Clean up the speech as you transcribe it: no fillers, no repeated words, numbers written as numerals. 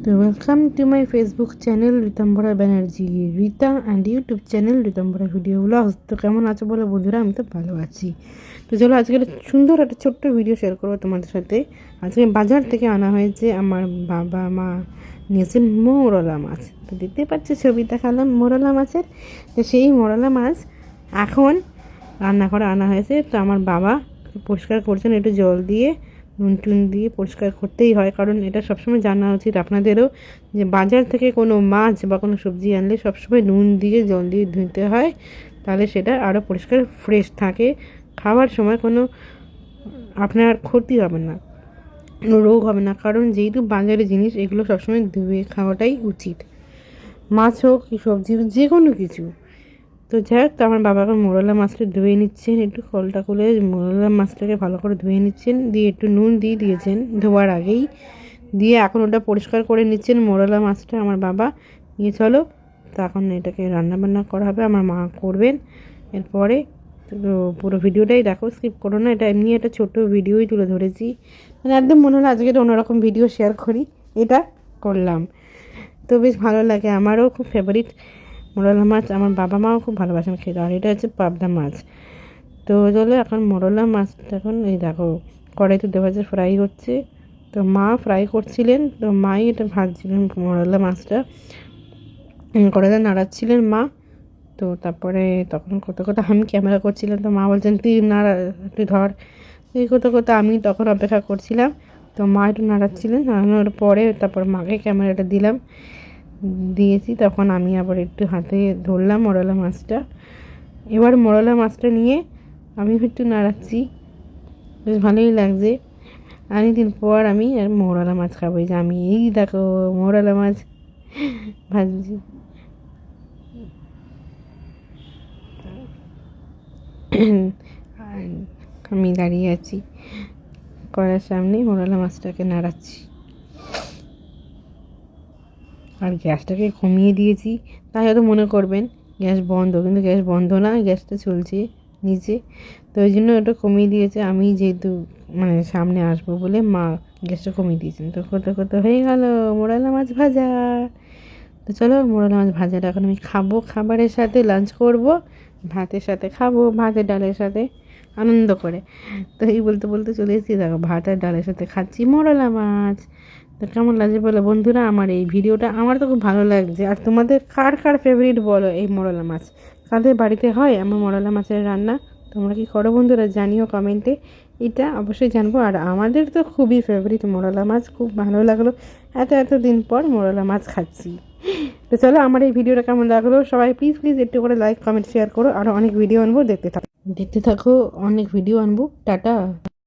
তো welcome to my Facebook channel Ritambhara Banerjee Rita and YouTube channel Ritambhara video blogs. তো কেমন আছো বলো বন্ধুরা? আমি তো ভালো আছি। তো চলো আজকে সুন্দর একটা ছোট্ট ভিডিও শেয়ার করবো তোমাদের সাথে। আজকে বাজার থেকে আনা হয়েছে, আমার বাবা মা নিয়েছেন মোরলা মাছ। তো দেখতে পাচ্ছি ছবি দেখালাম মোরলা মাছের। তো সেই মোরলা মাছ এখন রান্না করে আনা হয়েছে। তো আমার বাবা পরিষ্কার করছেন একটু জল দিয়ে, নুন টুন দিয়ে পরিষ্কার করতেই হয়, কারণ এটা সবসময় জানা উচিত আপনাদেরও যে বাজার থেকে কোনো মাছ বা কোনো সবজি আনলে সবসময় নুন দিয়ে জল দিয়ে ধুতে হয়, তাহলে সেটা আরও পরিষ্কার ফ্রেশ থাকে। খাওয়ার সময় কোনো আপনার ক্ষতি হবে না, কোনো রোগ হবে না, কারণ যেহেতু বাজারের জিনিস এগুলো সবসময় ধুয়ে খাওয়াটাই উচিত। মাছ হোক কি সবজি হোক, যে কোনো কিছু। তো যাই হোক, আমার বাবাকে মোরলা মাছটা ধুয়ে নিচ্ছেন, একটু কলটা খুলে মোরলা মাছটাকে ভালো করে ধুয়ে নিচ্ছেন, দিয়ে একটু নুন দিয়ে দিয়েছেন ধোয়ার আগেই, দিয়ে এখন ওটা পরিষ্কার করে নিচ্ছেন মোরলা মাছটা আমার বাবা। নিয়ে চলো, তো এখন এটাকে রান্নাবান্না করা হবে, আমার মা করবেন এরপরে। তো পুরো ভিডিওটাই দেখো, স্কিপ করো না। এটা এমনি একটা ছোটো ভিডিওই তুলে ধরেছি, মানে একদম মনে হলো আজকে একটা অন্যরকম ভিডিও শেয়ার করি, এটা করলাম। তো বেশ ভালো লাগে, আমারও খুব ফেভারিট মোরলা মাছ, আমার বাবা মাও খুব ভালোবাসেন খেতে। আর এটা হচ্ছে পাবদা মাছ। তো চলো এখন মোরলা মাছটা এখন এই দেখো কড়াইতে দেওয়া হচ্ছে, ফ্রাই হচ্ছে। তো মা ফ্রাই করছিলেন, তো মাই এটা ভাজছিলেন মোরলা মাছটা, কড়াইতে নাড়াচ্ছিলেন মা। তো তারপরে তখন কোথাও কোথাও আমি ক্যামেরা করছিলাম, তো মা বলছেন তুই নাড়া, তুই ধর। এই কোথাও কোথাও আমি তখন অপেক্ষা করছিলাম, তো মা একটু নাড়াচ্ছিলেন। নাড়ানোর পরে তারপর মাকে ক্যামেরাটা দিয়েছি, তখন আমি আবার একটু হাতে ধরলাম মোরলা মাছটা। এবার মোরলা মাছটা নিয়ে আমি একটু নাড়াচ্ছি, বেশ ভালোই লাগছে। অনেকদিন পর আমি আর মোরলা মাছ খাবো, যে আমি এই দেখো মোরলা মাছ ভাজছি। আমি দাঁড়িয়ে আছি কড়ার সামনে, মোরলা মাছটাকে নাড়াচ্ছি। আর গ্যাসটাকে কমিয়ে দিয়েছি, তাই হয়তো মনে করবেন গ্যাস বন্ধ, কিন্তু গ্যাস বন্ধ না, গ্যাসটা চলছে নিচে। তো ওই জন্য ওটা কমিয়ে দিয়েছে, আমি যেহেতু মানে সামনে আসবো বলে মা গ্যাসটা কমিয়ে দিয়েছেন। তো করতে করতে হয়ে গেল মোরলা মাছ ভাজা। তো চলো মোরলা মাছ ভাজাটা এখন আমি খাবো, খাবারের সাথে লাঞ্চ করব, ভাতের সাথে খাবো, ভাতের ডালের সাথে আনন্দ করে। তো এই বলতে বলতে চলে এসেছি, দেখো ভাত আর ডালের সাথে খাচ্ছি মোরলা মাছ। তো কেমন লাগছে বলো বন্ধুরা আমার এই ভিডিওটা? আমার তো খুব ভালো লাগছে। আর তোমাদের কার কার ফেভারিট বলো এই মোরলা মাছ? কাদের বাড়িতে হয় এমন মোরলা মাছের রান্না? তোমরা কি করো বন্ধুরা? জানিও কমেন্টে, এটা অবশ্যই জানবো। আর আমাদের তো খুবই ফেভারিট মোরলা মাছ, খুব ভালো লাগলো এত দিন পর মোরলা মাছ খাচ্ছি। তো চলো, আমার এই ভিডিওটা কেমন লাগলো সবাই প্লিজ প্লিজ একটু করে লাইক কমেন্ট শেয়ার করো। আরও অনেক ভিডিও আনবো, দেখতে থাকো অনেক ভিডিও আনবো। টাটা।